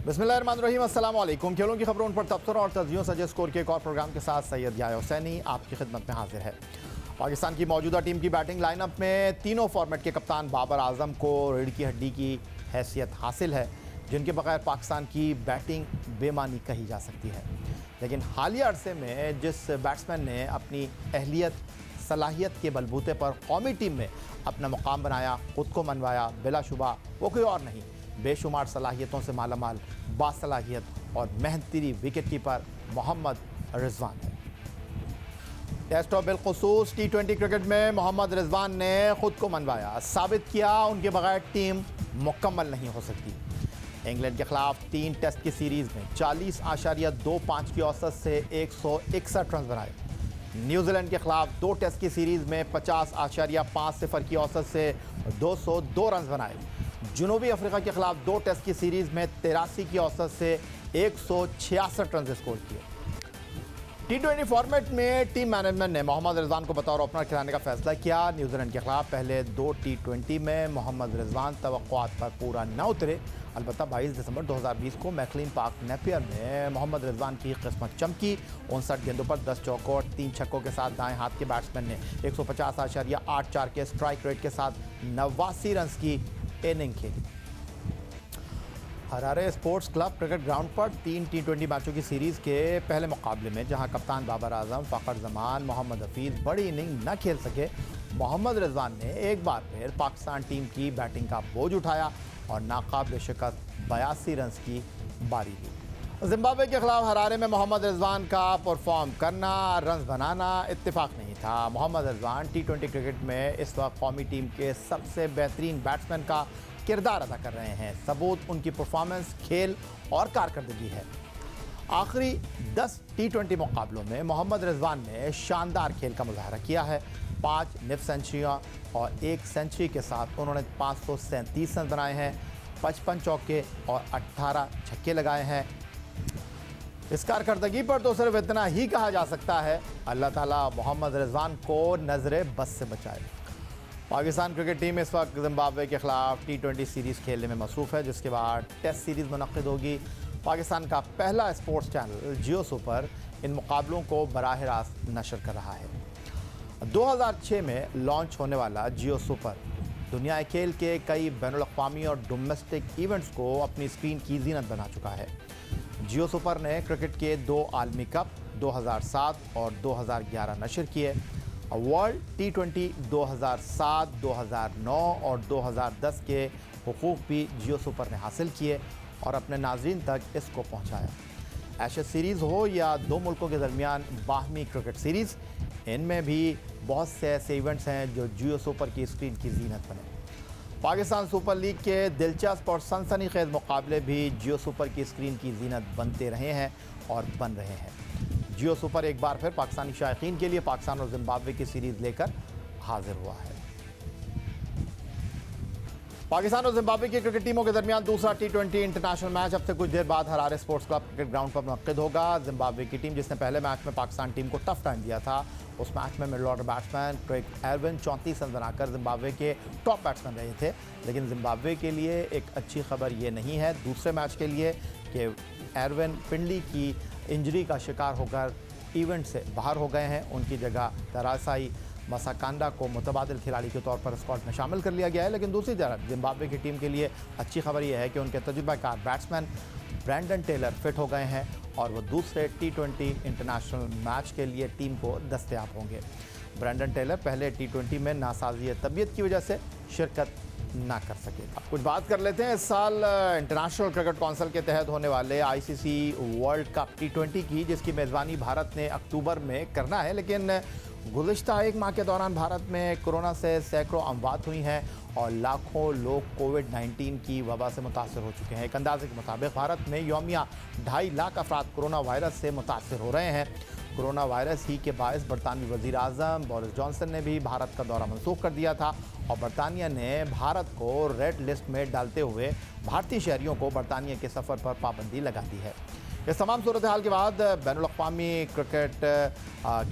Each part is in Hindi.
बिस्मिल्लाहिर्रहमानिर्रहीम, अस्सलाम वालेकुम। खेलों की खबरों पर तबसरा और तजियों सजे स्कोर के एक और प्रोग्राम के साथ सैयद याह्या हुसैनी आपकी खिदमत में हाजिर है। पाकिस्तान की मौजूदा टीम की बैटिंग लाइनअप में तीनों फॉर्मेट के कप्तान बाबर आजम को रीढ़ की हड्डी की हैसियत हासिल है, जिनके बगैर पाकिस्तान की बैटिंग बेमानी कही जा सकती है। लेकिन हालिया अरसे में जिस बैट्समैन ने अपनी अहलियत सलाहियत के बलबूते पर कौमी टीम में अपना मुकाम बनाया, खुद को मनवाया, बिलाशुबा वो कोई और नहीं, बेशुमार सलाहियतों से मालामाल बासलाहियत और मेहनती विकेट कीपर मोहम्मद रिजवान है। टेस्ट और बिलखुसूस T20 क्रिकेट में मोहम्मद रिजवान ने खुद को मनवाया, साबित किया उनके बगैर टीम मुकम्मल नहीं हो सकती। इंग्लैंड के खिलाफ 3 टेस्ट की सीरीज़ में 40.25 की औसत से 161 रन बनाए। न्यूजीलैंड के खिलाफ 2 टेस्ट की सीरीज़ में 50.50 की औसत से 202 रन बनाए। जनूबी अफ्रीका के खिलाफ 2 टेस्ट की सीरीज़ में 83 की औसत से 166 रन स्कोर किए। T20 फॉर्मेट में टीम मैनेजमेंट ने मोहम्मद रिजवान को बतौर ओपनर खिलाने का फैसला किया। न्यूजीलैंड के खिलाफ पहले 2 T20 में मोहम्मद रिजवान तवक्कुआत पर पूरा न उतरे। अलबत्ता 22 दिसंबर 2020 को मैकलीन पार्क नेपियर में मोहम्मद रिजवान की किस्मत चमकी। 59 गेंदों पर 10 चौकों और 3 छक्कों के साथ दाएं हाथ के बैट्समैन ने 150.84 के स्ट्राइक रेट के साथ 89 रन की इनिंग खेली। Harare sports club cricket ground पर 3 T20 मैचों की सीरीज़ के पहले मुकाबले में जहां कप्तान बाबर आजम, फ़खर जमान, मोहम्मद हफीज़ बड़ी इनिंग न खेल सके, मोहम्मद रिजवान ने एक बार फिर पाकिस्तान टीम की बैटिंग का बोझ उठाया और नाकाबिल शिकस्त 82 रन की बारी ली। जिम्बाब्वे के खिलाफ हरारे में मोहम्मद रिजवान का परफॉर्म करना, रन बनाना इत्तेफाक नहीं था। मोहम्मद रिजवान T20 क्रिकेट में इस वक्त कौमी टीम के सबसे बेहतरीन बैट्समैन का किरदार अदा कर रहे हैं। सबूत उनकी परफॉर्मेंस, खेल और कारकर्दगी है। आखिरी 10 T20 मुकाबलों में मोहम्मद रिजवान ने शानदार खेल का मुजाहरा किया है। 5 निफ सेंचुरियाँ और 1 सेंचुरी के साथ उन्होंने 537 रन बनाए हैं, 55 चौके और 18 छक्के लगाए हैं। इस कारकर्दगी पर तो सिर्फ इतना ही कहा जा सकता है, अल्लाह ताला मोहम्मद रिजवान को नजरे बस से बचाए। पाकिस्तान क्रिकेट टीम इस वक्त जिम्बाब्वे के खिलाफ T20 सीरीज़ खेलने में मसरूफ़ है, जिसके बाद टेस्ट सीरीज़ मुनक़्क़िद होगी। पाकिस्तान का पहला sports channel Jio super in मुकाबलों को बराह रास्त नशर कर रहा है। 2006 में लॉन्च होने वाला जियो सुपर दुनिया खेल के कई बैनुल-अक़वामी और डोमेस्टिक इवेंट्स को अपनी स्क्रीन की ज़ीनत बना चुका है। जियो सुपर ने क्रिकेट के 2 आलमी कप 2007 और 2011 नशर किए। वर्ल्ड T20 2007, 2009 और 2010 के हुकूक भी जियो सुपर ने हासिल किए और अपने नाज़रीन तक इसको पहुंचाया। एशेज़ सीरीज़ हो या 2 मुल्कों के दरमियान बाहमी क्रिकेट सीरीज़, इनमें भी बहुत से ऐसे इवेंट्स हैं जो जियो सुपर की स्क्रीन की ज़ीनत बने। पाकिस्तान सुपर लीग के दिलचस्प और सनसनीखेज़ मुकाबले भी जियो सुपर की स्क्रीन की ज़ीनत बनते रहे हैं और बन रहे हैं। जियो सुपर एक बार फिर पाकिस्तानी शायकीन के लिए पाकिस्तान और जिम्बाब्वे की सीरीज़ लेकर हाजिर हुआ है। पाकिस्तान और जिम्बाब्वे की क्रिकेट टीमों के दरमियान दूसरा T20 इंटरनेशनल मैच अब से कुछ देर बाद Harare sports club cricket ground पर मुनक़्क़िद होगा। जिम्बाब्वे की टीम, जिसने पहले मैच में पाकिस्तान टीम को टफ टाइम दिया था, उस मैच में middle order batsman Craig Ervine 34 run बनाकर जिम्बाब्वे के टॉप बैट्समैन रहे थे। लेकिन जिम्बाब्वे के लिए एक अच्छी खबर ये नहीं है दूसरे मैच के लिए कि एरविन पिंडली की इंजरी का शिकार होकर इवेंट से बाहर हो गए हैं। उनकी जगह तरासाई मसाकांडा को मुतबादिल खिलाड़ी के तौर पर स्क्वाड में शामिल कर लिया गया है। लेकिन दूसरी तरफ जिम्बाब्वे की टीम के लिए अच्छी खबर यह है कि उनके तजुर्बाकार बैट्समैन ब्रैंडन टेलर फिट हो गए हैं और वो दूसरे T20 इंटरनेशनल मैच के लिए टीम को दस्तयाब होंगे। ब्रैंडन टेलर पहले T20 में नासाज़ी तबीयत की वजह से शिरकत ना कर सकेगा। कुछ बात कर लेते हैं इस साल इंटरनेशनल क्रिकेट काउंसिल के तहत होने वाले ICC वर्ल्ड कप T20 की, जिसकी मेज़बानी भारत ने अक्टूबर में करना है। लेकिन गुज़िश्ता एक माह के दौरान भारत में कोरोना से सैकड़ों अमवात हुई हैं और लाखों लोग कोविड-19 की वबा से मुतासर हो चुके हैं। एक अंदाजे के मुताबिक भारत में यौमिया 2.5 लाख अफराद कोरोना वायरस से मुतासर हो रहे हैं। कोरोना वायरस ही के बायस बरतानवी वज़ीर आज़म बोरिस जॉनसन ने भी भारत का दौरा मनसूख कर दिया था और बरतानिया ने भारत को रेड लिस्ट में डालते हुए भारतीय शहरियों को बरतानिया के सफ़र पर पाबंदी लगा दी है। इस तमाम सूरत हाल के बाद बैनुल-अक़वामी क्रिकेट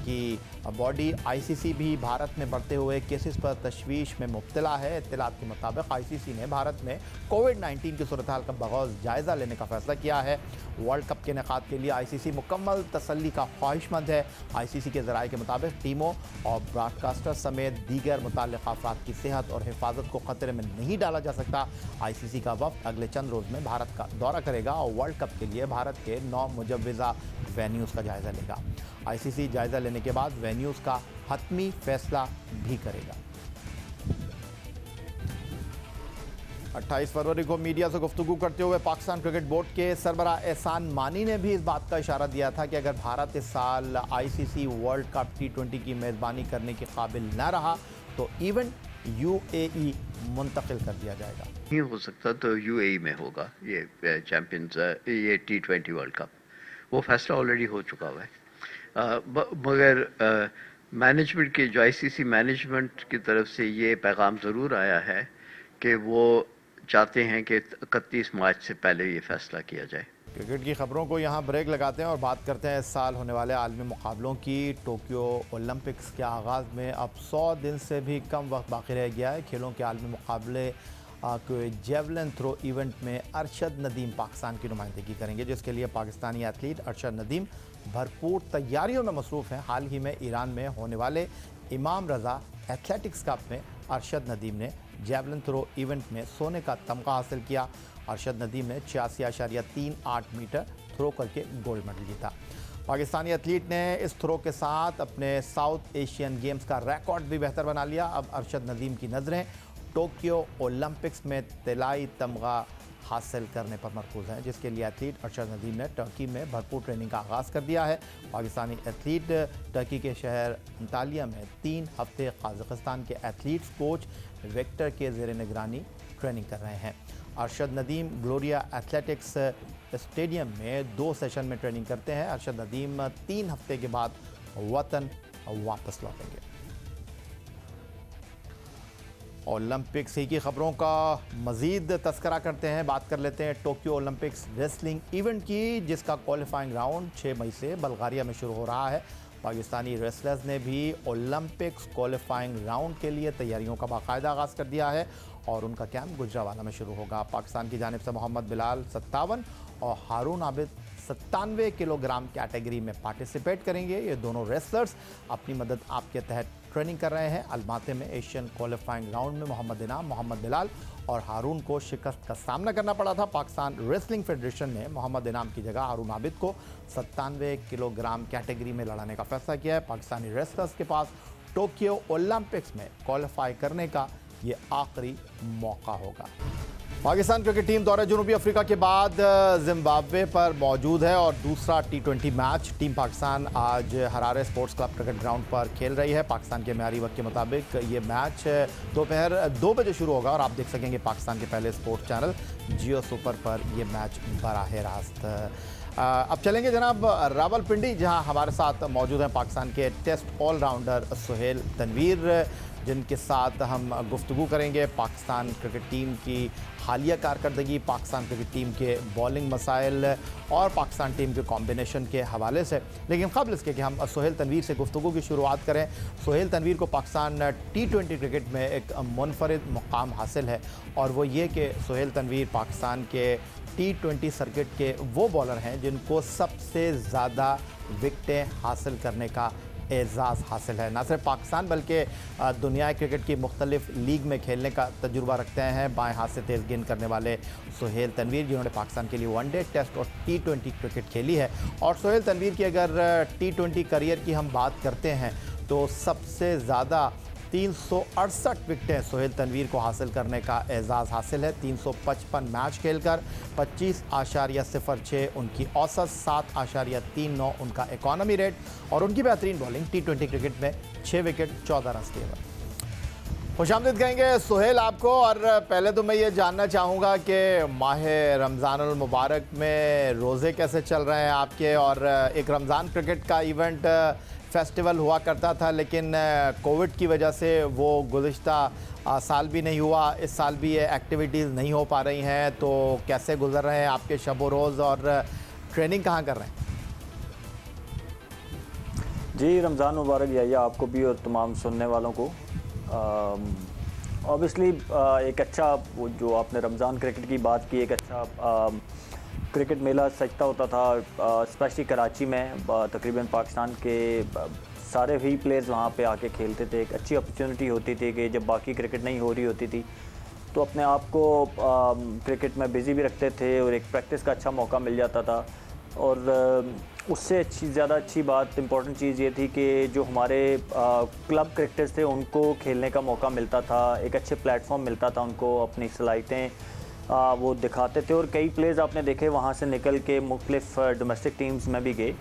की बॉडी आईसीसी भी भारत में बढ़ते हुए केसेस पर तशवीश में मुब्तला है। इत्तलात के मुताबिक आईसीसी ने भारत में कोविड-19 की सूरत हाल का बग़ौर जायज़ा लेने का फैसला किया है। वर्ल्ड कप के इनेकाद के लिए आईसीसी मुकम्मल तसल्ली का ख्वाहिशमंद है। आईसीसी के ज़राए के मुताबिक टीमों और ब्रॉडकास्टर समेत दीगर मुतल्लिक़ अफ़राद की सेहत और हिफाजत को ख़तरे में नहीं डाला जा सकता। आईसीसी का वफ़द अगले चंद रोज़ में भारत का दौरा करेगा और वर्ल्ड कप के लिए भारत के 9 मुजव्वज़ा वेन्यूज़ का जायज़ा लेगा। आईसीसी जायज़ा लेने के बाद वेन्यूज़ का हतमी फैसला भी करेगा। 28 फरवरी को मीडिया से गुफ्तगू करते हुए पाकिस्तान क्रिकेट बोर्ड के सरबराह एहसान मानी ने भी इस बात का इशारा दिया था कि अगर भारत इस साल आईसीसी वर्ल्ड कप T20 की मेज़बानी करने के काबिल न रहा तो इवेंट UAE मुंतकिल कर दिया जाएगा। नहीं हो सकता तो UAE में होगा ये चैंपियंस ये T20 वर्ल्ड कप। वो फैसला ऑलरेडी हो चुका हुआ है। मगर मैनेजमेंट के जो आईसीसी मैनेजमेंट की तरफ से ये पैगाम ज़रूर आया है कि वो चाहते हैं कि 31 मार्च से पहले ये फैसला किया जाए। क्रिकेट की खबरों को यहाँ ब्रेक लगाते हैं और बात करते हैं इस साल होने वाले आलमी मुकाबलों की। टोक्यो ओलंपिक्स के आगाज़ में अब 100 दिन से भी कम वक्त बाकी रह गया है। खेलों के आलमी मुकाबले के जेवलिन थ्रो इवेंट में अरशद नदीम पाकिस्तान की नुमाइंदगी करेंगे, जिसके लिए पाकिस्तानी एथलीट अरशद नदीम भरपूर तैयारियों में मसरूफ़ हैं। हाल ही में ईरान में होने वाले इमाम रज़ा एथलेटिक्स कप में अरशद नदीम ने जेवलिन थ्रो इवेंट में सोने का तमगा हासिल किया। अरशद नदीम ने 86.38 मीटर थ्रो करके गोल्ड मेडल जीता। पाकिस्तानी एथलीट ने इस थ्रो के साथ अपने साउथ एशियन गेम्स का रिकॉर्ड भी बेहतर बना लिया। अब अरशद नदीम की नज़रें टोक्यो ओलंपिक्स में तिलाई तमगा हासिल करने पर मरकूज़ हैं, जिसके लिए एथलीट अरशद नदीम ने टर्की में भरपूर ट्रेनिंग का आगाज़ कर दिया है। पाकिस्तानी एथलीट टर्की के शहर अंतालिया में 3 हफ्ते कज़ाकिस्तान के एथलीट्स कोच विक्टर के ज़ेर निगरानी ट्रेनिंग कर रहे हैं। Arshad Nadeem Gloria athletics stadium में 2 सेशन में ट्रेनिंग करते हैं। अरशद नदीम 3 हफ्ते के बाद वतन वापस लौटेंगे। ओलंपिक्स ही की खबरों का मज़ीद तस्करा करते हैं। बात कर लेते हैं टोक्यो ओलंपिक्स रेसलिंग इवेंट की, जिसका क्वालिफाइंग राउंड 6 मई से बल्गारिया में शुरू हो रहा है। पाकिस्तानी रेसलर्स ने भी ओलंपिक्स क्वालिफाइंग राउंड के लिए तैयारियों का बाकायदा आगाज़ कर दिया है और उनका कैंप गुजरावाला में शुरू होगा। पाकिस्तान की जानिब से मोहम्मद बिलाल 57 और हारून आबिद 97 किलोग्राम कैटेगरी में पार्टिसिपेट करेंगे। ये दोनों रेसलर्स अपनी मदद आपके तहत ट्रेनिंग कर रहे हैं। अलमाते में एशियन क्वालिफाइंग राउंड में मोहम्मद इनाम, मोहम्मद बिलाल और हारून को शिकस्त का सामना करना पड़ा था। पाकिस्तान रेसलिंग फेडरेशन ने मोहम्मद इनाम की जगह हारून आबिद को 97 किलोग्राम कैटेगरी में लड़ाने का फैसला किया है। पाकिस्तानी रेसलर्स के पास टोक्यो ओलंपिक्स में क्वालिफाई करने का ये आखिरी मौका होगा। पाकिस्तान क्रिकेट टीम दौरे जनूबी अफ्रीका के बाद जिम्बाब्वे पर मौजूद है और दूसरा T20 मैच टीम पाकिस्तान आज Harare sports club cricket ground पर खेल रही है। पाकिस्तान के म्यारी वक्त के मुताबिक ये मैच दोपहर 2 बजे शुरू होगा और आप देख सकेंगे पाकिस्तान के पहले स्पोर्ट्स चैनल जियो सुपर पर ये मैच बराह रास्त। अब चलेंगे जनाब रावलपिंडी, जहां हमारे साथ मौजूद हैं पाकिस्तान के टेस्ट ऑलराउंडर सुहेल तनवीर, जिनके साथ हम गुफ्तगू करेंगे पाकिस्तान क्रिकेट टीम की हालिया कारकर्दगी, पाकिस्तान क्रिकेट टीम के बॉलिंग मसाइल और पाकिस्तान टीम के कॉम्बिनेशन के हवाले से। लेकिन क़ब्ल इसके कि हम सुहेल तनवीर से गुफ्तगू की शुरुआत करें। सुहेल तनवीर को पाकिस्तान T20 क्रिकेट में एक मुनफरिद मुकाम हासिल है और वो ये कि सुहेल तनवीर पाकिस्तान के T20 सर्किट के वो बॉलर हैं जिनको सबसे ज़्यादा विकटें हासिल करने का एज़ाज़ हासिल है। न सिर्फ पाकिस्तान बल्कि दुनिया क्रिकेट की मुख्तलिफ लीग में खेलने का तजुर्बा रखते हैं बाएं हाथ से तेज़ गेंद करने वाले सुहेल तनवीर, जिन्होंने पाकिस्तान के लिए वनडे, टेस्ट और T20 क्रिकेट खेली है। और सुहेल तनवीर की अगर T20 करियर की हम बात करते हैं तो सबसे ज़्यादा 368 विकटें सुहेल तनवीर को हासिल करने का एज़ाज़ हासिल है। 355 मैच खेलकर 25.06 उनकी औसत, 7.39 उनका इकॉनमी रेट और उनकी बेहतरीन बॉलिंग T20 क्रिकेट में 6 विकेट 14 रन केवल। खुशामदीद कहेंगे सुहेल आपको। और पहले तो मैं ये जानना चाहूँगा कि माह रमज़ानुल मुबारक में रोज़े कैसे चल रहे हैं आपके, और एक रमज़ान क्रिकेट का इवेंट फेस्टिवल हुआ करता था लेकिन कोविड की वजह से वो गुज़िश्ता साल भी नहीं हुआ, इस साल भी ये एक्टिविटीज़ नहीं हो पा रही हैं, तो कैसे गुजर रहे हैं आपके शब व रोज़ और ट्रेनिंग कहाँ कर रहे हैं? जी, रमज़ान मुबारक याया आपको भी और तमाम सुनने वालों को। ऑब्वियसली एक अच्छा, वो जो आपने रमज़ान क्रिकेट की बात की, एक अच्छा क्रिकेट मेला सजता होता था, स्पेशली कराची में। तकरीबन पाकिस्तान के सारे ही प्लेयर्स वहाँ पे आके खेलते थे। एक अच्छी अपॉर्चुनिटी होती थी कि जब बाकी क्रिकेट नहीं हो रही होती थी तो अपने आप को क्रिकेट में बिज़ी भी रखते थे और एक प्रैक्टिस का अच्छा मौका मिल जाता था। और उससे ज़्यादा अच्छी बात, इम्पॉर्टेंट चीज़ ये थी कि जो हमारे क्लब क्रिकेटर्स थे उनको खेलने का मौका मिलता था, एक अच्छे प्लेटफॉर्म मिलता था उनको, अपनी सलाहियतें वो दिखाते थे। और कई प्लेयर्स आपने देखे वहाँ से निकल के मुख्तलिफ डोमेस्टिक टीम्स में भी गए।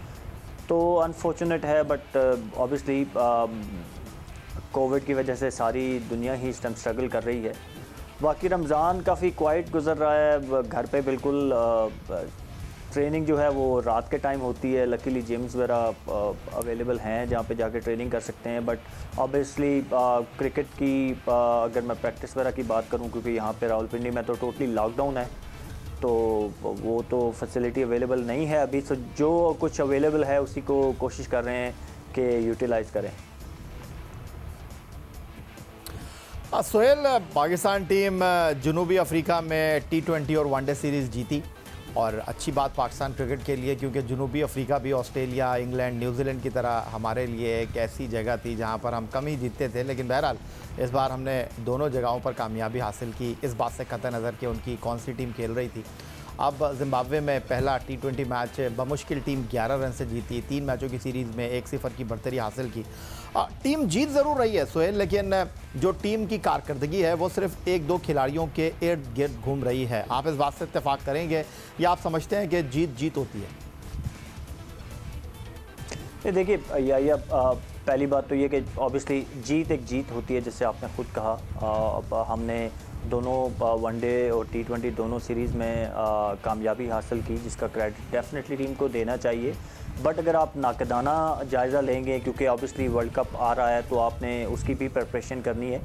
तो अनफॉर्चुनेट है, बट ऑब्वियसली कोविड की वजह से सारी दुनिया ही इस टाइम स्ट्रगल कर रही है। बाकी रमज़ान काफ़ी क्वाइट गुजर रहा है घर पे। बिल्कुल ट्रेनिंग जो है वो रात के टाइम होती है। लकीली जिम्स वगैरह अवेलेबल हैं जहाँ पे जाके ट्रेनिंग कर सकते हैं। बट ऑब्वियसली क्रिकेट की अगर मैं प्रैक्टिस वगैरह की बात करूँ, क्योंकि यहाँ पे रावलपिंडी में तो टोटली लॉकडाउन है, तो वो तो फैसिलिटी अवेलेबल नहीं है अभी। तो जो कुछ अवेलेबल है उसी को कोशिश कर रहे हैं कि यूटिलाइज़ करें। सोहेल, पाकिस्तान टीम जनूबी अफ्रीका में T20 और वनडे सीरीज़ जीती, और अच्छी बात पाकिस्तान क्रिकेट के लिए, क्योंकि जनूबी अफ्रीका भी ऑस्ट्रेलिया, इंग्लैंड, न्यूजीलैंड की तरह हमारे लिए एक ऐसी जगह थी जहां पर हम कम ही जीतते थे। लेकिन बहरहाल इस बार हमने दोनों जगहों पर कामयाबी हासिल की, इस बात से कतई नज़र कि उनकी कौन सी टीम खेल रही थी। अब जिम्बाब्वे में पहला T20 मैच बमुश्किल टीम 11 रन से जीती, 3 मैचों की सीरीज़ में 1-0 की बढ़तरी हासिल की। टीम जीत ज़रूर रही है सोहेल, लेकिन जो टीम की कारकर्दगी है वो सिर्फ 1-2 खिलाड़ियों के इर्द गिर्द घूम रही है। आप इस बात से इत्तेफाक करेंगे या आप समझते हैं कि जीत जीत होती है? ये देखिए या पहली बात तो ये कि ऑब्वियसली जीत एक जीत होती है, जैसे आपने खुद कहा। अब हमने दोनों वनडे और T20 दोनों सीरीज़ में कामयाबी हासिल की, जिसका क्रेडिट डेफिनेटली टीम को देना चाहिए। बट अगर आप नाकदाना जायज़ा लेंगे, क्योंकि ऑब्वियसली वर्ल्ड कप आ रहा है तो आपने उसकी भी प्रिपरेशन करनी है,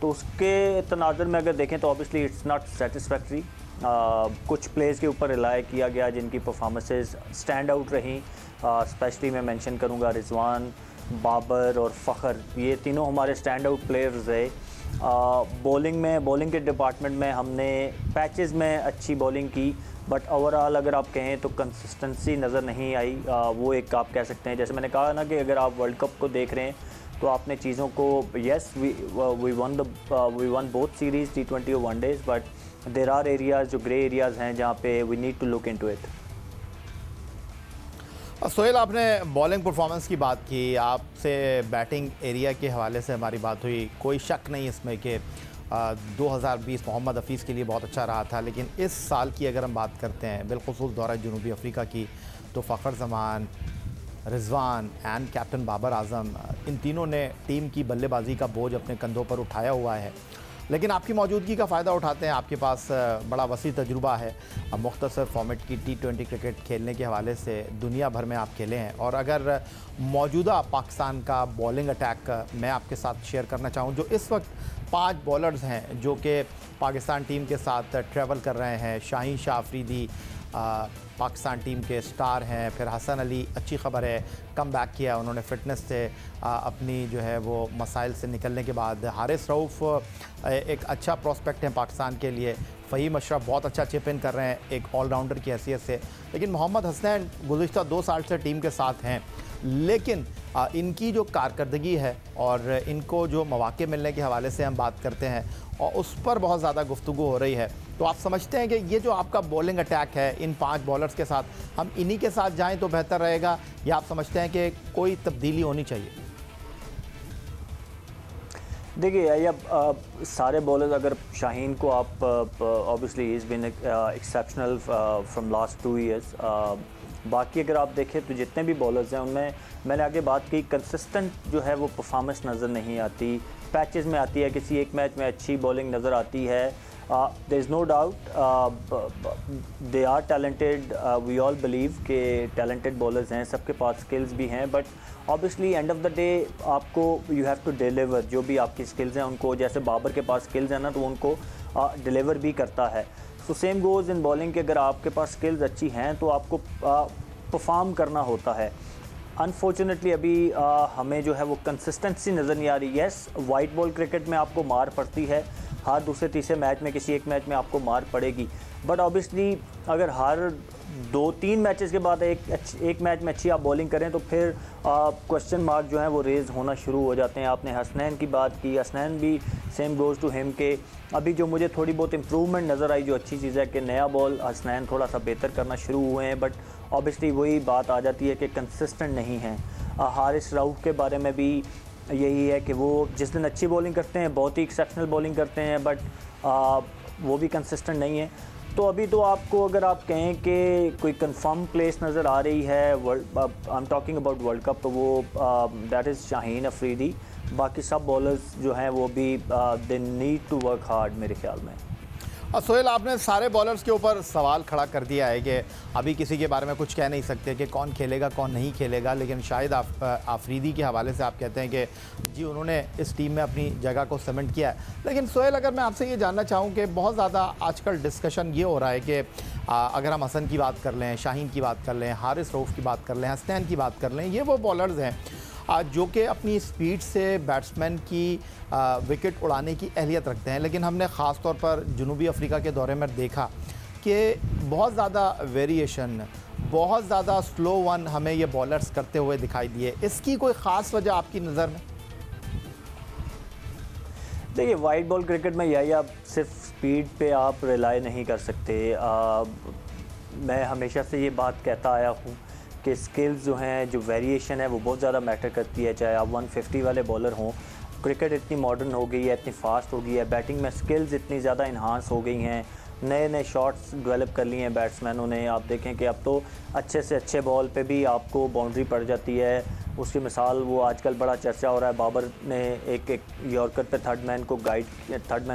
तो उसके तनाज़ुर में अगर देखें तो ऑब्वियसली इट्स नॉट सेटिस्फैक्ट्री। कुछ प्लेयर्स के ऊपर रिलाय किया गया जिनकी परफॉर्मेंसेस स्टैंड आउट रहीं। स्पेशली मैं मेंशन करूंगा रिजवान, बाबर और फ़खर, ये तीनों हमारे स्टैंड आउट प्लेयर्स रहे। बॉलिंग के डिपार्टमेंट में हमने पैचेस में अच्छी बॉलिंग की, बट ओवरऑल अगर आप कहें तो कंसिस्टेंसी नज़र नहीं आई। वो एक आप कह सकते हैं, जैसे मैंने कहा ना कि अगर आप वर्ल्ड कप को देख रहे हैं तो आपने चीज़ों को, yes we won both series T20 और one days, but there are areas जो ग्रे एरियाज़ हैं जहाँ पे we need to look into it. Sohail, आपने बॉलिंग परफॉर्मेंस की बात की, आपसे बैटिंग एरिया के हवाले से हमारी बात हुई। कोई शक नहीं इसमें कि 2020 मोहम्मद हफीज़ के लिए बहुत अच्छा रहा था, लेकिन इस साल की अगर हम बात करते हैं बिलखुसूस दौरा जनूबी अफ्रीका की, तो फ़खर ज़मान, रिजवान एंड कैप्टन बाबर आज़म, इन तीनों ने टीम की बल्लेबाजी का बोझ अपने कंधों पर उठाया हुआ है। लेकिन आपकी मौजूदगी का फ़ायदा उठाते हैं, आपके पास बड़ा वसी तजुर्बा है, मुख्तसर फॉर्मेट की T20 क्रिकेट खेलने के हवाले से दुनिया भर में आप खेले हैं। और अगर मौजूदा पाकिस्तान का बॉलिंग अटैक मैं आपके साथ शेयर करना चाहूँ, जो इस वक्त 5 बॉलर्स हैं जो कि पाकिस्तान टीम के साथ ट्रैवल कर रहे हैं। शाहीन शाह अफरीदी पाकिस्तान टीम के स्टार हैं, फिर हसन अली, अच्छी खबर है, कम बैक किया उन्होंने फ़िटनेस से, अपनी जो है वो मसाइल से निकलने के बाद। हारिस रऊफ़ एक अच्छा प्रोस्पेक्ट है पाकिस्तान के लिए। फ़हीम अशरफ बहुत अच्छा चिप इन कर रहे हैं एक ऑलराउंडर की हैसियत से। लेकिन मोहम्मद हसनैन गुज़िश्ता 2 साल से टीम के साथ हैं, लेकिन इनकी जो कारकर्दगी है और इनको जो मौक़े मिलने के हवाले से हम बात करते हैं और उस पर बहुत ज़्यादा गुफ्तगू हो रही है। तो आप समझते हैं कि ये जो आपका बॉलिंग अटैक है इन 5 बॉलर्स के साथ, हम इन्हीं के साथ जाएं तो बेहतर रहेगा, या आप समझते हैं कि कोई तब्दीली होनी चाहिए? देखिए या सारे बॉलर्स, अगर शाहीन को आप obviously he is been exceptional from last 2 years. बाकी अगर आप देखें तो जितने भी बॉलर्स हैं उनमें मैंने आगे बात की, कंसिस्टेंट जो है वो परफॉर्मेंस नज़र नहीं आती, पैचेस में आती है, किसी एक मैच में अच्छी बॉलिंग नज़र आती है। There is no doubt they are talented, we all believe के टैलेंटेड बॉलर्स हैं, सबके पास स्किल्स भी हैं, but obviously end of the day आपको यू हैव टू डिलीवर जो भी आपकी स्किल्स हैं उनको। जैसे बाबर के पास स्किल्स हैं ना, तो उनको डिलीवर भी करता है। So same goes in bowling के अगर आपके पास स्किल्स अच्छी हैं तो आपको परफॉर्म करना होता है। अनफॉर्चुनेटली अभी हमें जो है वो कंसिस्टेंसी नज़र नहीं आ रही। यस, वाइट बॉल क्रिकेट में आपको मार पड़ती है, हर दूसरे तीसरे मैच में किसी एक मैच में आपको मार पड़ेगी, बट ऑब्वियसली अगर हर 2-3 मैचेस के बाद एक मैच में अच्छी आप बॉलिंग करें तो फिर क्वेश्चन मार्क जो है वो रेज़ होना शुरू हो जाते हैं। आपने हसनैन की बात की, हसनैन भी सेम गोज़ टू हिम के अभी जो मुझे थोड़ी बहुत इम्प्रूवमेंट नज़र आई, जो अच्छी चीज़ है कि नया बॉल हसनैन थोड़ा सा बेहतर करना शुरू हुए हैं, बट ऑब्वियसली वही बात आ जाती है कि कंसिस्टेंट नहीं हैं। हारिस रऊफ़ के बारे में भी यही है कि वो जिस दिन अच्छी बॉलिंग करते हैं, बहुत ही एक्सेप्शनल बॉलिंग करते हैं, बट वो भी कंसिस्टेंट नहीं है। तो अभी तो आपको अगर आप कहें कि कोई कंफर्म प्लेस नज़र आ रही है world, I am talking about world cup, तो वो दैट इज़ शाहीन अफरीदी। बाकी सब बॉलर्स जो हैं वो भी they need to work hard मेरे ख्याल में। सोहेल, आपने सारे बॉलर्स के ऊपर सवाल खड़ा कर दिया है कि अभी किसी के बारे में कुछ कह नहीं सकते कि कौन खेलेगा कौन नहीं खेलेगा, लेकिन शायद आफरीदी के हवाले से आप कहते हैं कि जी उन्होंने इस टीम में अपनी जगह को सीमेंट किया है। लेकिन सोहेल, अगर मैं आपसे ये जानना चाहूँ कि बहुत ज़्यादा आजकल डिस्कशन ये हो रहा है कि अगर हम हसन की बात कर लें, शाहीन की बात कर लें, हारिस रऊफ़ की बात कर लें, हसनैन की बात कर लें, ये वो बॉलर्स हैं जो कि अपनी स्पीड से बैट्समैन की विकेट उड़ाने की अहलियत रखते हैं। लेकिन हमने ख़ास तौर पर जनूबी अफ्रीका के दौरे में देखा कि बहुत ज़्यादा वेरिएशन, बहुत ज़्यादा स्लो वन हमें ये बॉलर्स करते हुए दिखाई दिए। इसकी कोई ख़ास वजह आपकी नज़र में? देखिए, वाइट बॉल क्रिकेट में यही, आप सिर्फ स्पीड पे आप रिलाई नहीं कर सकते। मैं हमेशा से ये बात कहता आया हूँ कि स्किल्स जो हैं, जो वेरिएशन है वो बहुत ज़्यादा मैटर करती है। चाहे आप 150 वाले बॉलर हों, क्रिकेट इतनी मॉडर्न हो गई है, इतनी फास्ट हो गई है, बैटिंग में स्किल्स इतनी ज़्यादा इन्हांस हो गई हैं, नए नए शॉट्स डेवलप कर लिए हैं बैट्समैनों ने। आप देखें कि अब तो अच्छे से अच्छे बॉल पे भी आपको बाउंड्री पड़ जाती है। उसकी मिसाल वो आजकल बड़ा चर्चा हो रहा है, बाबर ने एक यॉर्कर पे थर्ड मैन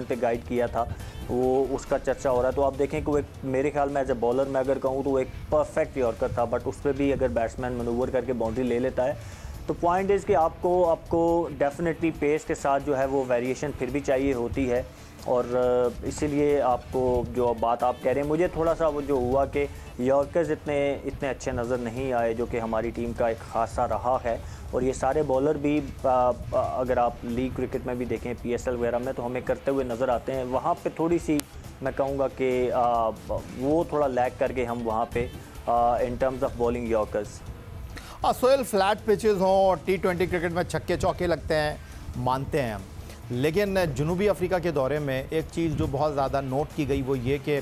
पे गाइड किया था, वो उसका चर्चा हो रहा है। तो आप देखें कि वो एक, मेरे ख्याल में एज ए बॉलर मैं अगर कहूँ तो वो एक परफेक्ट यॉर्कर था, बट उस पर भी अगर बैट्समैन मनूवर करके बाउंड्री ले लेता है तो पॉइंट इज़ कि आपको डेफिनेटली पेस के साथ जो है वो वेरिएशन फिर भी चाहिए होती है। और इसीलिए आपको जो बात आप कह रहे हैं, मुझे थोड़ा सा वो जो हुआ कि यॉर्कर्स इतने अच्छे नज़र नहीं आए, जो कि हमारी टीम का एक खासा रहा है। और ये सारे बॉलर भी अगर आप लीग क्रिकेट में भी देखें, PSL वगैरह में, तो हमें करते हुए नज़र आते हैं। वहाँ पे थोड़ी सी मैं कहूँगा कि वो थोड़ा लैग करके हम वहाँ पे in terms of bowling yorkers. Sohail, flat pitches हों, T20 क्रिकेट में छक्के चौके लगते हैं, मानते हैं हम, लेकिन जनूबी अफ्रीका के दौरे में एक चीज़ जो बहुत ज़्यादा नोट की गई वो ये कि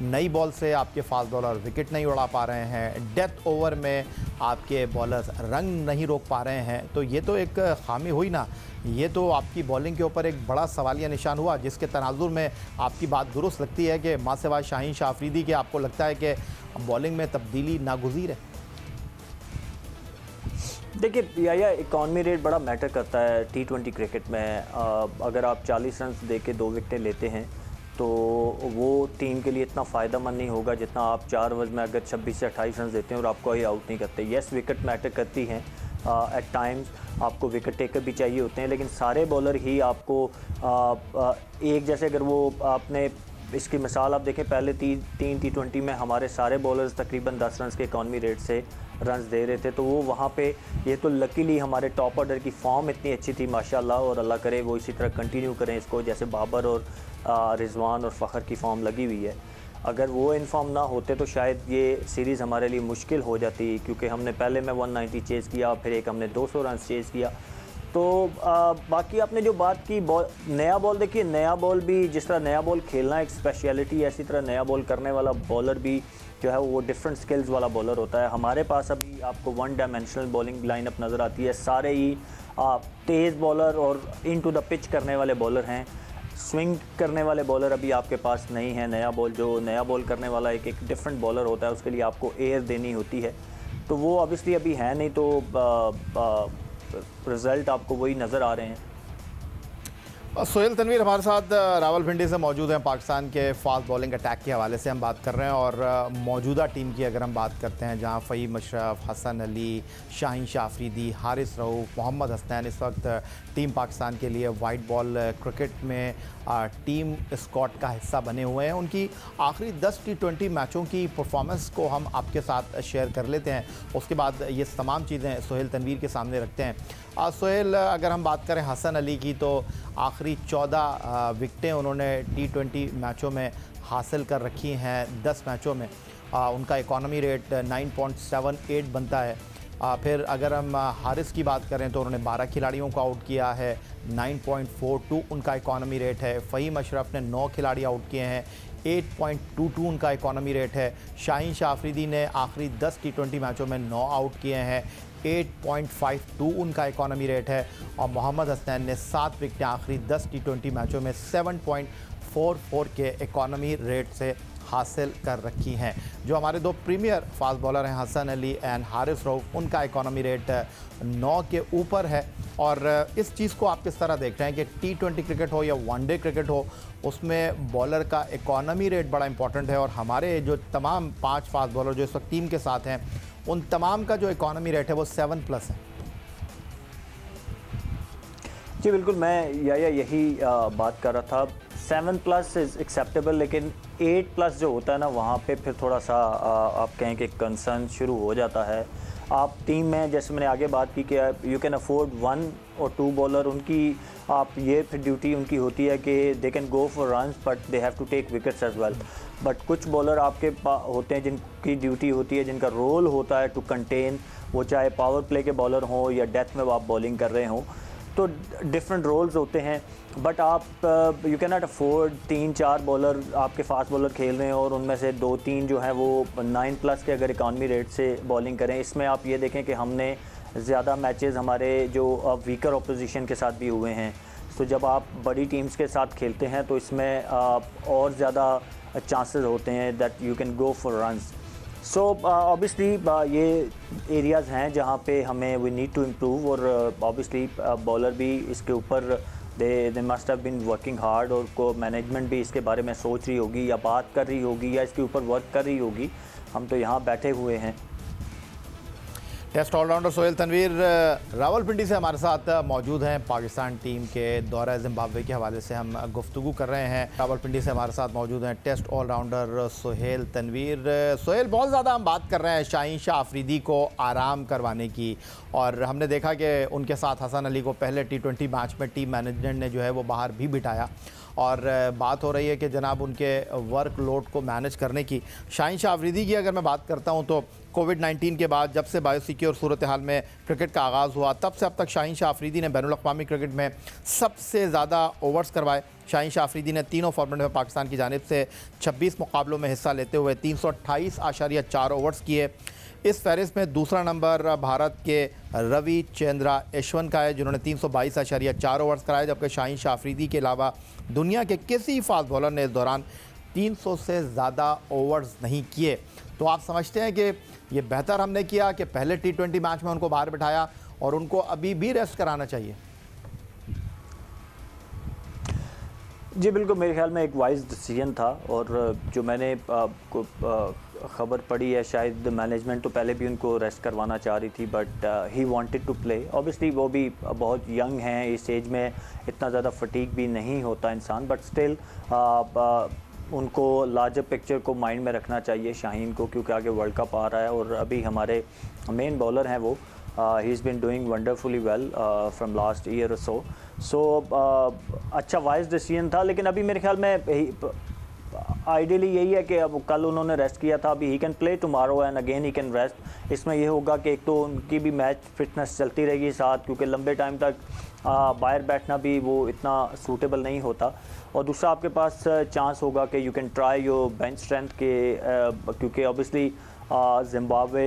नई बॉल से आपके फास्ट बॉलर विकेट नहीं उड़ा पा रहे हैं, डेथ ओवर में आपके बॉलर्स रन नहीं रोक पा रहे हैं। तो ये तो एक खामी हुई ना, ये तो आपकी बॉलिंग के ऊपर एक बड़ा सवालिया निशान हुआ, जिसके तनाजुर में आपकी बात दुरुस्त लगती है कि माँ सिवाय शाहीन शाह अफरीदी के आपको लगता है कि बॉलिंग में तब्दीली नागुज़ीर है। देखिए, या इकॉनमी रेट बड़ा मैटर करता है T20 क्रिकेट में। अगर आप 40 रन दे के 2 विकेटें लेते हैं तो वो टीम के लिए इतना फ़ायदेमंद नहीं होगा जितना आप 4 ओवर में अगर 26 से 28 रन देते हैं और आपको ही आउट नहीं करते। येस, विकेट मैटर करती हैं, एट टाइम्स आपको विकेट टेकर भी चाहिए होते हैं, लेकिन सारे बॉलर ही आपको एक जैसे, अगर वो आपने इसकी मिसाल आप देखें, पहले 3 T20 में हमारे सारे बॉलर्स तकरीबन 10 रन के इकॉनमी रेट से रन्स दे रहे थे। तो वो वहाँ पे ये तो लकीली हमारे टॉप ऑर्डर की फॉर्म इतनी अच्छी थी माशाल्लाह, और अल्लाह करे वो इसी तरह कंटिन्यू करें इसको, जैसे बाबर और रिजवान और फ़खर की फॉर्म लगी हुई है। अगर वो इन फॉर्म ना होते तो शायद ये सीरीज़ हमारे लिए मुश्किल हो जाती, क्योंकि हमने पहले में 190 चेज़ किया, फिर एक हमने 200 रन चेज़ किया। तो बाकी आपने जो बात की नया बॉल, देखिए नया बॉल भी, जिस तरह नया बॉल खेलना एक स्पेशलिटी है, इसी तरह नया बॉल करने वाला बॉलर भी जो है वो डिफरेंट स्किल्स वाला बॉलर होता है। हमारे पास अभी आपको 1 डायमेंशनल बॉलिंग लाइनअप नज़र आती है, सारे ही तेज़ बॉलर और इन टू द पिच करने वाले बॉलर हैं। स्विंग करने वाले बॉलर अभी आपके पास नहीं है। नया बॉल करने वाला एक डिफरेंट बॉलर होता है, उसके लिए आपको एयर देनी होती है, तो वो ऑब्वियसली अभी है नहीं, तो रिज़ल्ट आपको वही नज़र आ रहे हैं। सोहेल तनवीर हमारे साथ रावलपिंडी से मौजूद हैं। पाकिस्तान के फास्ट बॉलिंग अटैक के हवाले से हम बात कर रहे हैं और मौजूदा टीम की अगर हम बात करते हैं, जहां फ़हीम अशरफ, हसन अली, शाहीन शाह अफरीदी, हारिस रऊफ़, मोहम्मद हसनैन इस वक्त टीम पाकिस्तान के लिए वाइट बॉल क्रिकेट में टीम स्क्वाड का हिस्सा बने हुए हैं। उनकी आखिरी 10 T20 मैचों की परफॉर्मेंस को हम आपके साथ शेयर कर लेते हैं, उसके बाद ये तमाम चीज़ें सोहेल तनवीर के सामने रखते हैं। सोहेल, अगर हम बात करें हसन अली की, तो आखिरी 14 विकटें उन्होंने T20 मैचों में हासिल कर रखी हैं। 10 मैचों में उनका इकॉनमी रेट 9.78 बनता है। फिर अगर हम हारिस की बात करें तो उन्होंने 12 खिलाड़ियों को आउट किया है, 9.42 उनका इकॉनमी रेट है। फ़हीम अशरफ ने 9 खिलाड़ी आउट किए हैं, 8.22 उनका इकॉनमी रेट है। शाहीन शाह अफरीदी ने आखिरी 10 T20 मैचों में 9 आउट किए हैं, 8.52 उनका इकॉनमी रेट है। और मोहम्मद हसनैन ने 7 विकटें आखिरी 10 T20 मैचों में 7.44 के इकॉनमी रेट से हासिल कर रखी हैं। जो हमारे दो प्रीमियर फास्ट बॉलर हैं, हसन अली एंड हारिस रऊफ़, उनका इकॉनमी रेट 9 के ऊपर है। और इस चीज़ को आप किस तरह देख रहे हैं कि T20 क्रिकेट हो या वनडे क्रिकेट हो, उसमें बॉलर का इकॉनमी रेट बड़ा इंपॉर्टेंट है। और हमारे जो तमाम 5 फास्ट बॉलर जो इस वक्त टीम के साथ हैं, उन तमाम का जो इकॉनमी रेट है वो 7+ है। जी बिल्कुल, मैं यही बात कर रहा था। 7+ इज़ एक्सेप्टेबल, लेकिन 8+ जो होता है ना, वहाँ पे फिर थोड़ा सा आप कहें कि कंसर्न शुरू हो जाता है। आप टीम में, जैसे मैंने आगे बात की कि यू कैन अफोर्ड 1 और 2 बॉलर, उनकी आप ये फिर ड्यूटी उनकी होती है कि they can go for runs but they have to take wickets as well. But कुछ बॉलर आपके होते हैं जिनकी ड्यूटी होती है, जिनका रोल होता है टू कंटेन, वो चाहे पावर प्ले के बॉलर हों या डेथ में आप बॉलिंग कर रहे हों, तो डिफरेंट रोल्स होते हैं। बट आप you can not afford 3-4 bowler आपके फास्ट बॉलर खेल रहे हैं और उनमें से 2-3 जो हैं वो 9+ के अगर इकॉनमी रेट से बॉलिंग करें। इसमें आप ये देखें कि हमने ज़्यादा मैचेस हमारे जो वीकर अपोजिशन के साथ भी हुए हैं। तो जब आप बड़ी टीम्स के साथ खेलते हैं तो इसमें और ज़्यादा चांसेस होते हैं that you can go for runs. So obviously ये एरियाज़ हैं जहाँ पे हमें वी नीड टू इम्प्रूव। और ऑब्वियसली बॉलर भी इसके ऊपर they must have been working hard, और को मैनेजमेंट भी इसके बारे में सोच रही होगी या बात कर रही होगी या इसके ऊपर वर्क कर रही होगी। हम तो यहाँ बैठे हुए हैं। टेस्ट ऑलराउंडर सोहेल तनवीर रावलपिंडी से हमारे साथ मौजूद हैं। पाकिस्तान टीम के दौरा ज़िम्बाब्वे के हवाले से हम गुफ्तगू कर रहे हैं। रावलपिंडी से हमारे साथ मौजूद हैं टेस्ट ऑलराउंडर सोहेल तनवीर। सोहेल, बहुत ज़्यादा हम बात कर रहे हैं शाहीन शाह अफरीदी को आराम करवाने की, और हमने देखा कि उनके साथ हसन अली को पहले T20 मैच में टीम मैनेजमेंट ने जो है वो बाहर भी बिठाया। और बात हो रही है कि जनाब उनके वर्कलोड को मैनेज करने की। शाहीन शाह अफरीदी की अगर मैं बात करता हूं तो कोविड-19 के बाद जब से बायोसिक्योर सूरत हाल में क्रिकेट का आगाज़ हुआ, तब से अब तक शाहीन शाह अफरीदी ने बैनुल अक़वामी क्रिकेट में सबसे ज़्यादा ओवर्स करवाए। शाहीन शाह अफरीदी ने तीनों फॉर्मेट में पाकिस्तान की जानिब से 26 मुकाबलों में हिस्सा लेते हुए 328.4 ओवर्स किए। इस फहरिस्त में दूसरा नंबर भारत के रवि चंद्रा यशवन का है, जिन्होंने 322.4 ओवर्स कराए, जबकि शाहीन शाह अफरीदी के अलावा दुनिया के किसी फास्ट बॉलर ने इस दौरान 300 से ज़्यादा ओवर्स नहीं किए। तो आप समझते हैं कि ये बेहतर हमने किया कि पहले T20 मैच में उनको बाहर बिठाया और उनको अभी भी रेस्ट कराना चाहिए? जी बिल्कुल, मेरे ख्याल में एक वाइज डिसीजन था। और जो मैंने ख़बर पड़ी है, शायद मैनेजमेंट तो पहले भी उनको रेस्ट करवाना चाह रही थी, but he wanted to play. Obviously वो भी बहुत यंग हैं, इस एज में इतना ज़्यादा फटीग भी नहीं होता इंसान, बट स्टिल उनको लार्जर पिक्चर को माइंड में रखना चाहिए शाहीन को, क्योंकि आगे वर्ल्ड कप आ रहा है। और अभी हमारे मेन बॉलर हैं वो, he is been doing wonderfully well from last year और सो अच्छा वाइज डिसीजन था। लेकिन अभी मेरे ख्याल में आइडियली यही है कि अब कल उन्होंने रेस्ट किया था, अभी ही can play tomorrow and again he can rest. इसमें ये होगा कि एक तो उनकी भी मैच फिटनेस चलती रहेगी साथ, क्योंकि लंबे टाइम तक बाहर बैठना भी वो इतना सूटेबल नहीं होता। और दूसरा आपके पास चांस होगा कि you can try your bench strength के, क्योंकि obviously Zimbabwe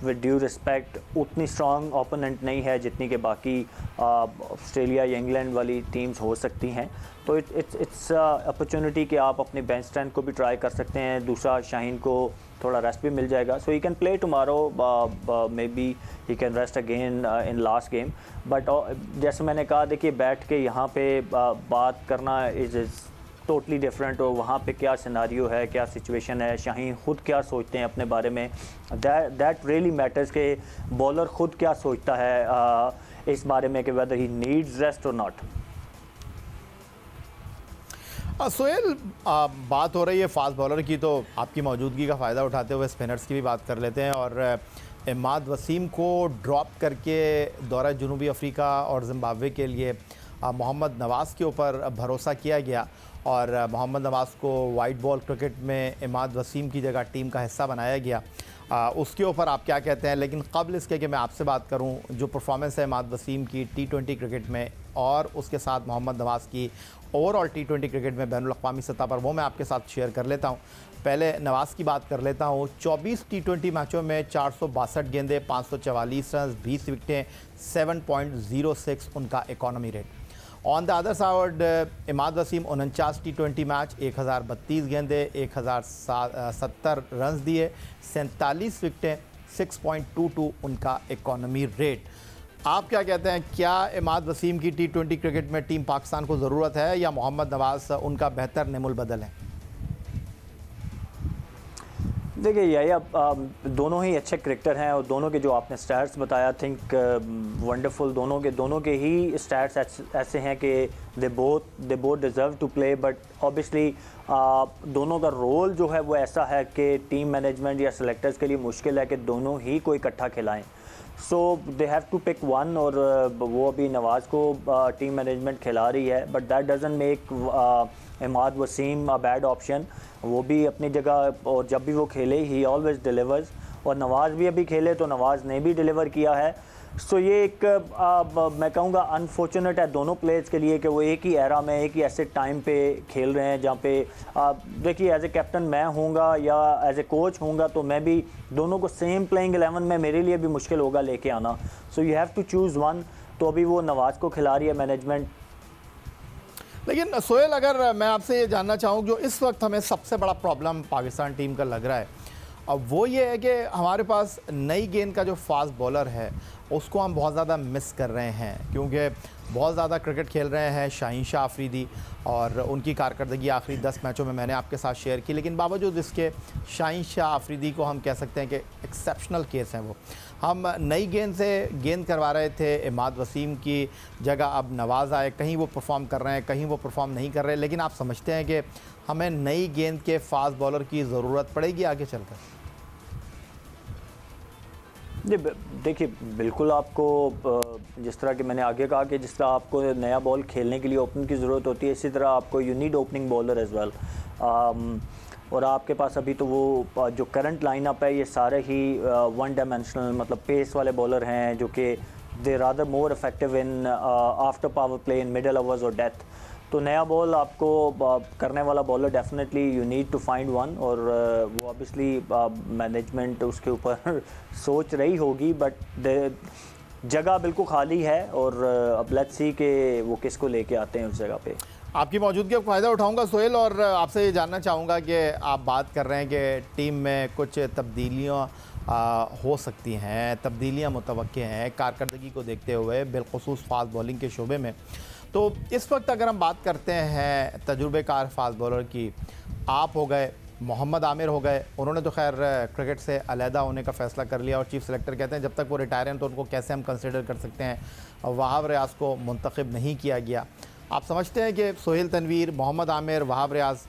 with due respect उतनी स्ट्रॉन्ग ओपोनेंट नहीं है जितनी कि बाकी ऑस्ट्रेलिया या इंग्लैंड वाली टीम्स हो सकती हैं। तो इट्स अपॉर्चुनिटी कि आप अपने बेंच स्ट्रेंथ को भी ट्राई कर सकते हैं। दूसरा, शाहीन को थोड़ा रेस्ट भी मिल जाएगा. So he can play tomorrow, maybe he can rest again in last game. But जैसे मैंने कहा, देखिए बैठ के यहाँ पे बात करना इज़ टोटली डिफरेंट. और वहाँ पे क्या सिनारियो है, क्या सिचुएशन है, शाहीन खुद क्या सोचते हैं अपने बारे में, दैट रियली मैटर्स कि बॉलर खुद क्या सोचता है इस बारे में कि वेदर ही नीड्स रेस्ट और नॉट. सोहेल, बात हो रही है फास्ट बॉलर की, तो आपकी मौजूदगी का फ़ायदा उठाते हुए स्पिनर्स की भी बात कर लेते हैं. और इमाद वसीम को ड्रॉप करके दौरा जनूबी अफ्रीका और जिम्बाब्वे के लिए मोहम्मद नवाज़ के ऊपर भरोसा किया गया और मोहम्मद नवाज़ को वाइट बॉल क्रिकेट में इमाद वसीम की जगह टीम का हिस्सा बनाया गया. उसके ऊपर आप क्या कहते हैं? लेकिन क़ब्ल इसके कि मैं आपसे बात करूं, जो परफॉर्मेंस है इमाद वसीम की T20 क्रिकेट में और उसके साथ मोहम्मद नवाज़ की ओवरऑल T20 क्रिकेट में बैनुल-अक़वामी सतह पर, वो मैं आपके साथ शेयर कर लेता हूं. पहले नवाज़ की बात कर लेता हूं. 24 T20 मैचों में 462 गेंदें, 544 रन, 20 विकटें, 7.06 उनका economy rate. On the other side Imad Wasim 49 T20 match, 1032 गेंदे, 1070 रन दिए, 47 विकटें, 6.22 उनका इकॉनमी रेट. आप क्या कहते हैं, क्या इमाद वसीम की T20 क्रिकेट में टीम पाकिस्तान को ज़रूरत है या मोहम्मद नवाज़ उनका बेहतर नेमुल बदल है? देखिए या दोनों ही अच्छे क्रिकेटर हैं और दोनों के जो आपने स्टैट्स बताया, थिंक वंडरफुल. दोनों के ही स्टैट्स ऐसे हैं कि they both deserve to play. But obviously दोनों का रोल जो है वो ऐसा है कि टीम मैनेजमेंट या सेलेक्टर्स के लिए मुश्किल है कि दोनों ही को इकट्ठा खिलाएं. So they have to pick one. और वो अभी नवाज़ को टीम मैनेजमेंट खिला रही है, but that doesn't make Imad Wasim a bad option. वो भी अपनी जगह, और जब भी वो खेले ही ऑलवेज डिलीवर्स. और नवाज़ भी अभी खेले तो नवाज़ ने भी डिलीवर किया है. सो ये एक मैं कहूँगा अनफॉर्चुनेट है दोनों प्लेयर्स के लिए कि वो एक ही एरा में, एक ही ऐसे टाइम पे खेल रहे हैं जहाँ पे देखिए एज ए कैप्टन मैं हूँगा या एज ए कोच हूँगा तो मैं भी दोनों को सेम प्लेइंग 11 में मेरे लिए भी मुश्किल होगा लेके आना. So you have to choose one. तो अभी वो नवाज़ को खिला रही है मैनेजमेंट. लेकिन सोहेल, अगर मैं आपसे ये जानना चाहूँ, जो इस वक्त हमें सबसे बड़ा प्रॉब्लम पाकिस्तान टीम का लग रहा है, अब वो ये है कि हमारे पास नई गेंद का जो फास्ट बॉलर है उसको हम बहुत ज़्यादा मिस कर रहे हैं, क्योंकि बहुत ज़्यादा क्रिकेट खेल रहे हैं शाहीन शाह अफरीदी और उनकी कारकर्दगी आखिरी 10 मैचों में मैंने आपके साथ शेयर की. लेकिन बावजूद इसके शाहीन शाह अफरीदी को हम कह सकते हैं कि एक्सेप्शनल केस हैं. वो हम नई गेंद से गेंद करवा रहे थे, इमाद वसीम की जगह अब नवाज़ आए, कहीं वो परफॉर्म कर रहे हैं, कहीं वो परफॉर्म नहीं कर रहे. लेकिन आप समझते हैं कि हमें नई गेंद के फास्ट बॉलर की ज़रूरत पड़ेगी आगे चलकर? जी देखिए, बिल्कुल आपको जिस तरह कि मैंने आगे कहा कि जिस तरह आपको नया बॉल खेलने के लिए ओपनिंग की ज़रूरत होती है, इसी तरह आपको you need opening bowler as well. और आपके पास अभी तो वो जो करंट लाइनअप है ये सारे ही वन डायमेंशनल, मतलब पेस वाले बॉलर हैं जो कि they rather more effective in after power play in middle overs और डेथ. तो नया बॉल आपको करने वाला bowler definitely you need to find one. और वो ऑब्वियसली मैनेजमेंट उसके ऊपर सोच रही होगी, बट जगह बिल्कुल खाली है. और अब लेट्स सी कि वो किसको लेके आते हैं उस जगह पे. आपकी मौजूदगी का फ़ायदा उठाऊंगा सोहेल, और आपसे ये जानना चाहूँगा कि आप बात कर रहे हैं कि टीम में कुछ तब्दीलियाँ हो सकती हैं, तब्दीलियाँ मुतवक्के हैं कारकर्दगी को देखते हुए, बिलखुसूस फास्ट बॉलिंग के शोबे में. तो इस वक्त अगर हम बात करते हैं तजुर्बेकार फास्ट बॉलर की, आप हो गए, मोहम्मद आमिर हो गए, उन्होंने तो खैर क्रिकेट से अलहदा होने का फ़ैसला कर लिया और चीफ सेलेक्टर कहते हैं जब तक वो रिटायर हैं तो उनको कैसे हम कंसिडर कर सकते हैं. वहाब रियाज को मुंतखब नहीं किया गया. आप समझते हैं कि सोहेल तनवीर, मोहम्मद आमिर, वहाब रियाज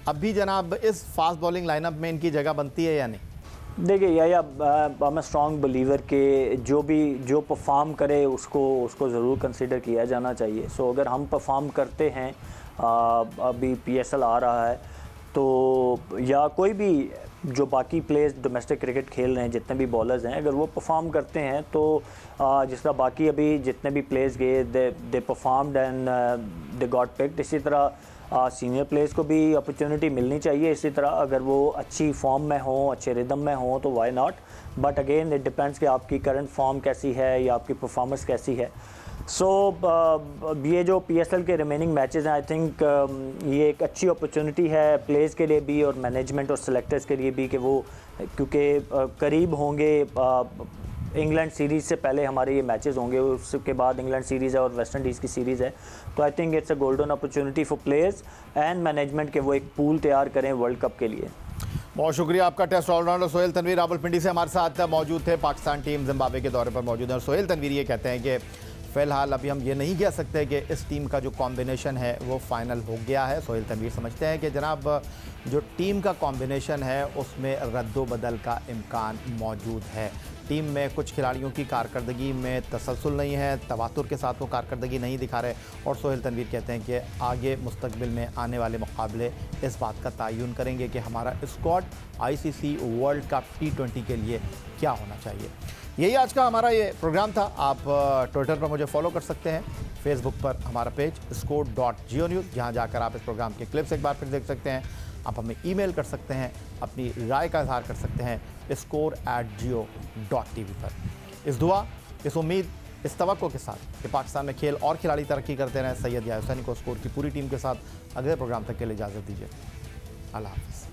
अब भी जनाब इस फास्ट बॉलिंग लाइनअप में इनकी जगह बनती है या नहीं? देखिए या मैं स्ट्रॉन्ग बिलीवर के जो परफॉर्म करे उसको ज़रूर कंसिडर किया जाना चाहिए. सो अगर हम परफॉर्म करते हैं, अभी PSL आ रहा है, तो या कोई भी जो बाकी प्लेयर्स डोमेस्टिक क्रिकेट खेल रहे हैं, जितने भी बॉलर्स हैं, अगर वो परफॉर्म करते हैं तो जिस तरह बाकी अभी जितने भी प्लेयर्स गए they performed and they got picked, इसी तरह सीनियर प्लेयर्स को भी अपॉर्चुनिटी मिलनी चाहिए. इसी तरह अगर वो अच्छी फॉर्म में हो, अच्छे रिदम में हो तो why not. But again it depends कि आपकी करंट फॉर्म कैसी है या आपकी परफॉर्मेंस कैसी है. ये जो PSL के रिमेनिंग मैचेस हैं, आई थिंक ये एक अच्छी अपॉर्चुनिटी है प्लेयर्स के लिए भी और मैनेजमेंट और सेलेक्टर्स के लिए भी कि वो क्योंकि करीब होंगे इंग्लैंड सीरीज़ से पहले हमारे ये मैचेस होंगे, उसके बाद इंग्लैंड सीरीज़ है और वेस्ट इंडीज़ की सीरीज़ है। तो I think it's a golden opportunity for players and management के वो एक पूल तैयार करें वर्ल्ड कप के लिए। बहुत शुक्रिया आपका। टेस्ट ऑलराउंडर सोहेल तनवीर रावलपिंडी से हमारे साथ मौजूद थे। पाकिस्तान टीम जिम्बाब्वे के दौरे पर मौजूद है और सोहेल तनवीर ये कहते हैं कि फ़िलहाल अभी हम ये नहीं कह सकते कि इस टीम का जो कॉम्बिनेशन है वो फाइनल हो गया है। सोहेल तनवीर समझते हैं कि जनाब जो टीम का कॉम्बिनेशन है उसमें रद्दोबदल का इम्कान मौजूद है। टीम में कुछ खिलाड़ियों की कारकर्दगी में तसलसल नहीं है, तवातुर के साथ वो कारकर्दगी नहीं दिखा रहे और सोहेल तनवीर कहते हैं कि आगे मुस्तकबिल में आने वाले मुकाबले इस बात का तयन करेंगे कि हमारा squad ICC world cup T20 के लिए क्या होना चाहिए। यही आज का हमारा ये प्रोग्राम था। आप ट्विटर पर मुझे फॉलो कर सकते हैं, फेसबुक पर हमारा पेज score.geo news, जहाँ जाकर आप इस प्रोग्राम के क्लिप्स एक बार फिर देख सकते हैं। आप हमें ईमेल कर सकते हैं, अपनी राय का इजहार कर सकते हैं score@geo.tv पर। इस दुआ, इस उम्मीद, इस तवक्को के साथ कि पाकिस्तान में खेल और खिलाड़ी तरक्की करते रहें, सैयद या हुसैनी को स्कोर की पूरी टीम के साथ अगले प्रोग्राम तक के लिए इजाज़त दीजिए। अल्लाह हाफ़िज़।